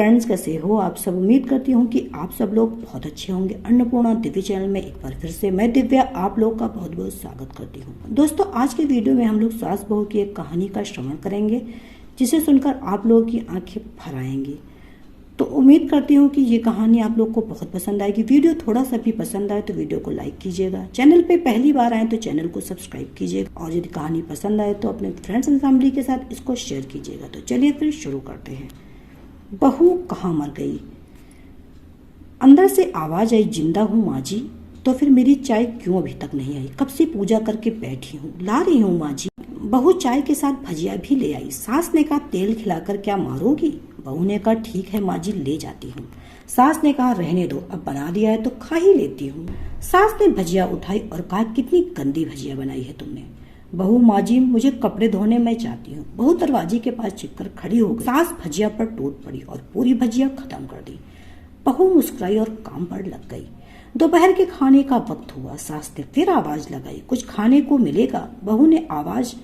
Friends, कैसे हो आप सब। उम्मीद करती हूँ कि आप सब लोग बहुत अच्छे होंगे। अन्नपूर्णा दिव्य चैनल में एक बार फिर से मैं दिव्या आप लोग का बहुत बहुत स्वागत करती हूँ। दोस्तों, आज के वीडियो में हम लोग सास बहू की एक कहानी का श्रवण करेंगे, जिसे सुनकर आप लोगों की आंखें भर आएंगी। तो उम्मीद करती हूँ कि ये कहानी आप लोग को बहुत पसंद आएगी। वीडियो थोड़ा सा भी पसंद आए तो वीडियो को लाइक कीजिएगा। चैनल पे पहली बार आए तो चैनल को सब्सक्राइब कीजिएगा, और यदि कहानी पसंद आए तो अपने फ्रेंड्स एंड फैमिली के साथ इसको शेयर कीजिएगा। तो चलिए फिर शुरू करते हैं। बहू कहाँ मर गई। अंदर से आवाज आई, जिंदा हूँ माँ जी। तो फिर मेरी चाय क्यों अभी तक नहीं आई? कब से पूजा करके बैठी हूँ, ला रही हूँ माँ जी। बहू चाय के साथ भजिया भी ले आई। सास ने कहा, तेल खिलाकर क्या मारोगी? बहू ने कहा, ठीक है माँ जी, ले जाती हूँ। सास ने कहा, रहने दो, अब बना दिया है तो खा ही लेती हूँ। सास ने भजिया उठाई और कहा, कितनी गंदी भजिया बनाई है तुमने। बहू, माँ जी मुझे कपड़े धोने में जाती हूँ। बहू दरवाजे के पास चिपकर खड़ी हो गई। सास भजिया पर टूट पड़ी और पूरी भजिया खत्म कर दी। बहू मुस्कुराई और काम पर लग गई। दोपहर के खाने का वक्त हुआ। सास ने फिर आवाज लगाई, कुछ खाने को मिलेगा? बहू ने आवाज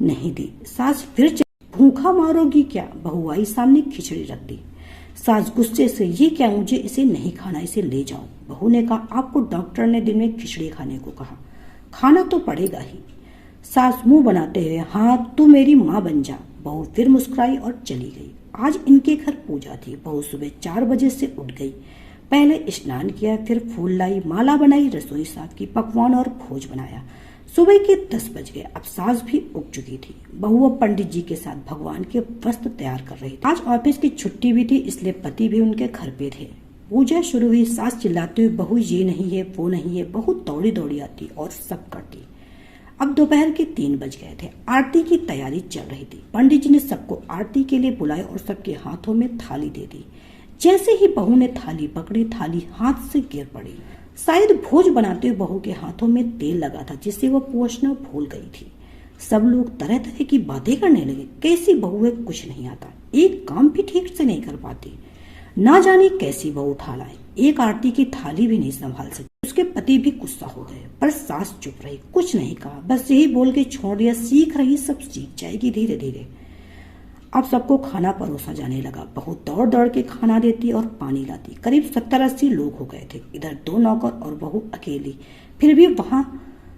नहीं दी। सास फिर भूखा मारोगी क्या? बहू आई, सामने खिचड़ी रख दी। सास गुस्से से, ये क्या, मुझे इसे नहीं खाना, इसे ले जाओ। बहू ने कहा, आपको डॉक्टर ने दिन में खिचड़ी खाने को कहा, खाना तो पड़ेगा ही। सास मुंह बनाते हुए, हाँ तू मेरी माँ बन जा। बहू फिर मुस्कुराई और चली गई। आज इनके घर पूजा थी। बहू सुबह 4 बजे से उठ गई। पहले स्नान किया, फिर फूल लाई, माला बनाई, रसोई साफ की, पकवान और भोज बनाया। सुबह के 10 बज गए। अब सास भी उग चुकी थी। बहू अब पंडित जी के साथ भगवान के वस्त्र तैयार कर रही थी। आज ऑफिस की छुट्टी भी थी, इसलिए पति भी उनके घर पे थे। पूजा शुरू हुई। सास चिल्लाते हुए, बहू ये नहीं है, वो नहीं है। बहू दौड़ी दौड़ी आती और सब करती। अब दोपहर के 3 बज गए थे। आरती की तैयारी चल रही थी। पंडित जी ने सबको आरती के लिए बुलाया और सबके हाथों में थाली दे दी। जैसे ही बहू ने थाली पकड़ी, थाली हाथ से गिर पड़ी। शायद भोज बनाते हुए बहू के हाथों में तेल लगा था, जिससे वो पोंछना भूल गई थी। सब लोग तरह तरह की बातें करने लगे। कैसी बहू है, कुछ नहीं आता, एक काम भी ठीक से नहीं कर पाती, ना जाने कैसी बहू उठा लाए, एक आरती की थाली भी नहीं संभाल सकती। उसके पति भी गुस्सा हो गए, पर सास चुप रही, कुछ नहीं कहा, बस यही बोल के छोड़ दिया, सीख रही, सब सीख जाएगी धीरे धीरे। अब सबको खाना परोसा जाने लगा। बहू दौड़ दौड़ के खाना देती और पानी लाती। करीब 70-80 लोग हो गए थे। इधर 2 नौकर और बहू अकेली। फिर भी वहां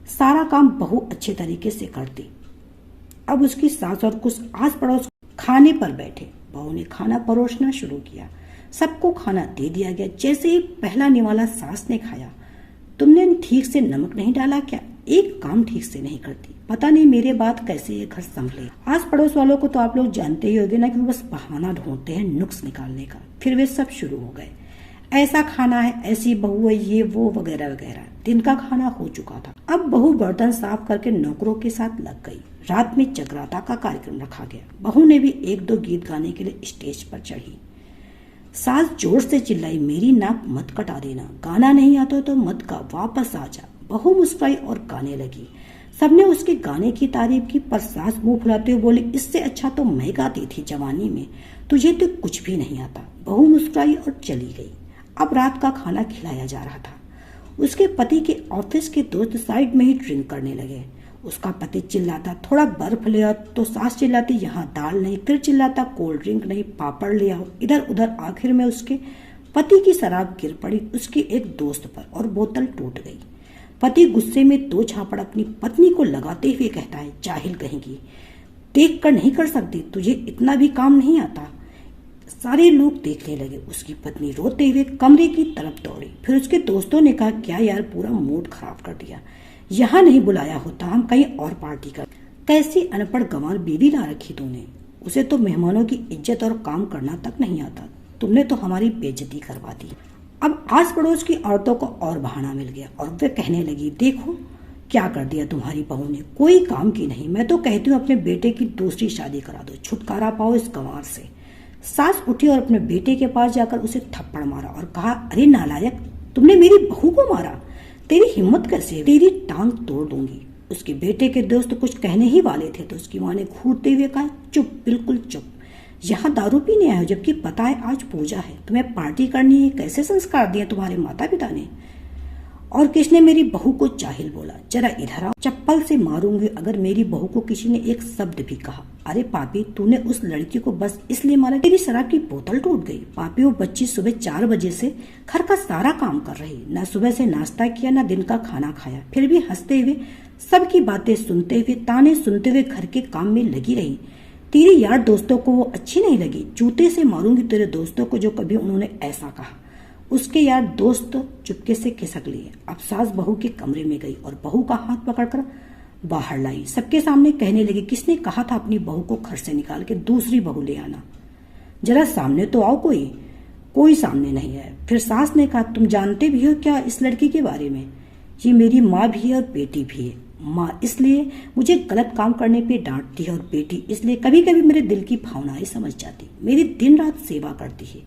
सारा काम बहू अच्छे तरीके से करती। अब उसकी सास और कुछ आस पड़ोस खाने पर बैठे। बहू ने खाना परोसना शुरू किया। सबको खाना दे दिया गया। जैसे ही पहला निवाला सास ने खाया, तुमने ठीक से नमक नहीं डाला क्या? एक काम ठीक से नहीं करती, पता नहीं मेरे बात कैसे ये घर संभले। आस पड़ोस वालों को तो आप लोग जानते ही होंगे ना, कि वो बस बहाना ढूंढते हैं नुक्स निकालने का। फिर वे सब शुरू हो गए, ऐसा खाना है, ऐसी बहू है, ये वो वगैरह वगैरह। दिन का खाना हो चुका था। अब बहू बर्तन साफ करके नौकरों के साथ लग गई। रात में जगराता का कार्यक्रम रखा गया। बहू ने भी 1-2 गीत गाने के लिए स्टेज पर चढ़ी। सास जोर से चिल्लाई, मेरी नाक मत कटा देना, गाना नहीं आता तो मत गा, वापस आ जा। बहू मुस्कुराई और गाने लगी। सबने उसके गाने की तारीफ की, पर सास मुंह फुलाते हुए बोली, इससे अच्छा तो मैं गाती थी जवानी में, तुझे तो कुछ भी नहीं आता। बहू मुस्कुराई और चली गई। अब रात का खाना खिलाया जा रहा था। उसके पति के ऑफिस के दोस्त साइड में ही ड्रिंक करने लगे। उसका पति चिल्लाता, थोड़ा बर्फ ले आओ, तो सास चिल्लाती, यहाँ दाल नहीं। फिर चिल्लाता, कोल्ड ड्रिंक नहीं, पापड़ ले आओ। इधर उधर। आखिर में उसके पति की शराब गिर पड़ी उसकी एक दोस्त पर और बोतल टूट गई। पति गुस्से में 2 झापड़ अपनी पत्नी को लगाते हुए कहता है, जाहिल कहेंगी, देख कर नहीं कर सकती, तुझे इतना भी काम नहीं आता। सारे लोग देखने लगे। उसकी पत्नी रोते हुए कमरे की तरफ दौड़ी। फिर उसके दोस्तों ने कहा, क्या यार, पूरा मूड खराब कर दिया, यहाँ नहीं बुलाया होता, हम कहीं और पार्टी कर। कैसी अनपढ़ गंवार बीवी ला रखी तूने, उसे तो मेहमानों की इज्जत और काम करना तक नहीं आता, तुमने तो हमारी बेइज्जती करवा दी। अब आस पड़ोस की औरतों को और बहाना मिल गया और वे कहने लगी, देखो क्या कर दिया तुम्हारी बहू ने, कोई काम की नहीं। मैं तो कहती हूँ अपने बेटे की दूसरी शादी करा दो, छुटकारा पाओ इस गंवार से। सास उठी और अपने बेटे के पास जाकर उसे थप्पड़ मारा और कहा, अरे नालायक, तुमने मेरी बहू को मारा, तेरी हिम्मत कैसे, तेरी टांग तोड़ दूंगी। उसके बेटे के दोस्त कुछ कहने ही वाले थे तो उसकी माँ ने घूरते हुए कहा, चुप, बिल्कुल चुप, यहाँ दारू पीने आए हो, जबकि पता है आज पूजा है, तुम्हें पार्टी करनी है। कैसे संस्कार दिए तुम्हारे माता पिता ने? और किसने मेरी बहू को चाहिल बोला, जरा इधर आओ, चप्पल से मारूंगी अगर मेरी बहू को किसी ने एक शब्द भी कहा। अरे पापी, तूने उस लड़की को बस इसलिए मारा तेरी शराब की बोतल टूट गई। पापी, वो बच्ची सुबह 4 बजे से घर का सारा काम कर रही, न सुबह से नाश्ता किया न दिन का खाना खाया, फिर भी हंसते हुए सबकी बातें सुनते हुए ताने सुनते हुए घर के काम में लगी रही। तेरी यार दोस्तों को वो अच्छी नहीं लगी, जूते से मारूंगी तेरे दोस्तों को जो कभी उन्होंने ऐसा कहा। उसके यार दोस्त चुपके से खिसक लिए। अब सास बहू के कमरे में गई और बहू का हाथ पकड़कर बाहर लाई। सबके सामने कहने लगी, किसने कहा था अपनी बहू को घर से निकाल के दूसरी बहू ले आना, जरा सामने तो आओ। कोई सामने नहीं है। फिर सास ने कहा, तुम जानते भी हो क्या इस लड़की के बारे में? ये मेरी माँ भी है और बेटी भी है। माँ इसलिए मुझे गलत काम करने पे डांटती है और बेटी इसलिए कभी कभी मेरे दिल की भावनाएं समझ जाती। मेरी दिन रात सेवा करती है,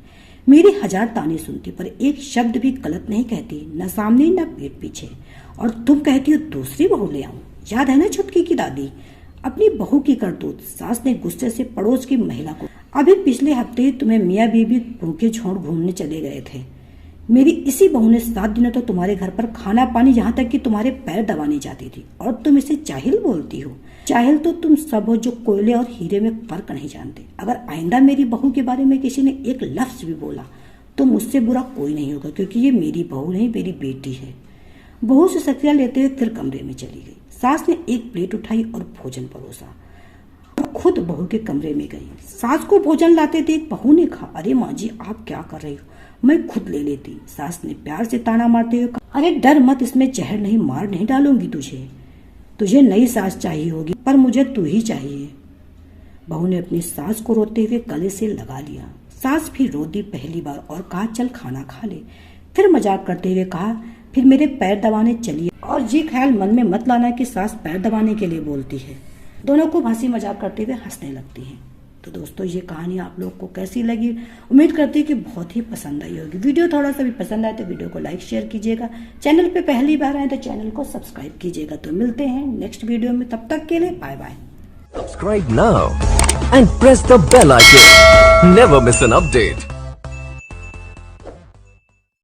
मेरी 1000 ताने सुनती, पर एक शब्द भी गलत नहीं कहती, न सामने न पीठ पीछे। और तुम कहती हो दूसरी बहू ले आऊं? याद है ना छुटकी की दादी, अपनी बहू की करतूत। सास ने गुस्से से पड़ोस की महिला को, अभी पिछले हफ्ते तुम्हें मियाँ बीबी भूखे झोंड घूमने चले गए थे। मेरी इसी बहू ने 7 दिनों तो तुम्हारे घर पर खाना पानी, यहाँ तक कि तुम्हारे पैर दबाने जाती थी, और तुम इसे चाहिल बोलती हो। चाहिल तो तुम सब हो जो कोयले और हीरे में फर्क नहीं जानते। अगर आइंदा मेरी बहू के बारे में किसी ने एक लफ्ज भी बोला तो मुझसे बुरा कोई नहीं होगा, क्योंकि ये मेरी बहू नहीं, मेरी बेटी है। बहू से सत्या लेते हुए फिर कमरे में चली गई। सास ने एक प्लेट उठाई और भोजन परोसा और खुद बहू के कमरे में गई। सास को भोजन लाते देख बहू ने कहा, अरे माँ जी आप क्या कर रही हो, मैं खुद ले लेती। सास ने प्यार से ताना मारते हुए कहा, अरे डर मत, इसमें जहर नहीं, मार नहीं डालूंगी तुझे नई सास चाहिए होगी, पर मुझे तू ही चाहिए। बहू ने अपनी सास को रोते हुए गले से लगा लिया। सास भी रो दी पहली बार और कहा, चल खाना खा ले। फिर मजाक करते हुए कहा, फिर मेरे पैर दबाने चलिए। और ये ख्याल मन में मत लाना कि सास पैर दबाने के लिए बोलती है। दोनों को हंसी मजाक करते हुए हंसने लगती है। तो दोस्तों ये कहानी आप लोग को कैसी लगी? उम्मीद करती है कि बहुत ही पसंद आई होगी। वीडियो थोड़ा सा भी पसंद आए तो वीडियो को लाइक शेयर कीजिएगा। चैनल पे पहली बार आए तो चैनल को सब्सक्राइब कीजिएगा। तो मिलते हैं नेक्स्ट वीडियो में, तब तक के लिए bye bye. Subscribe now and press the bell icon. Never miss an update.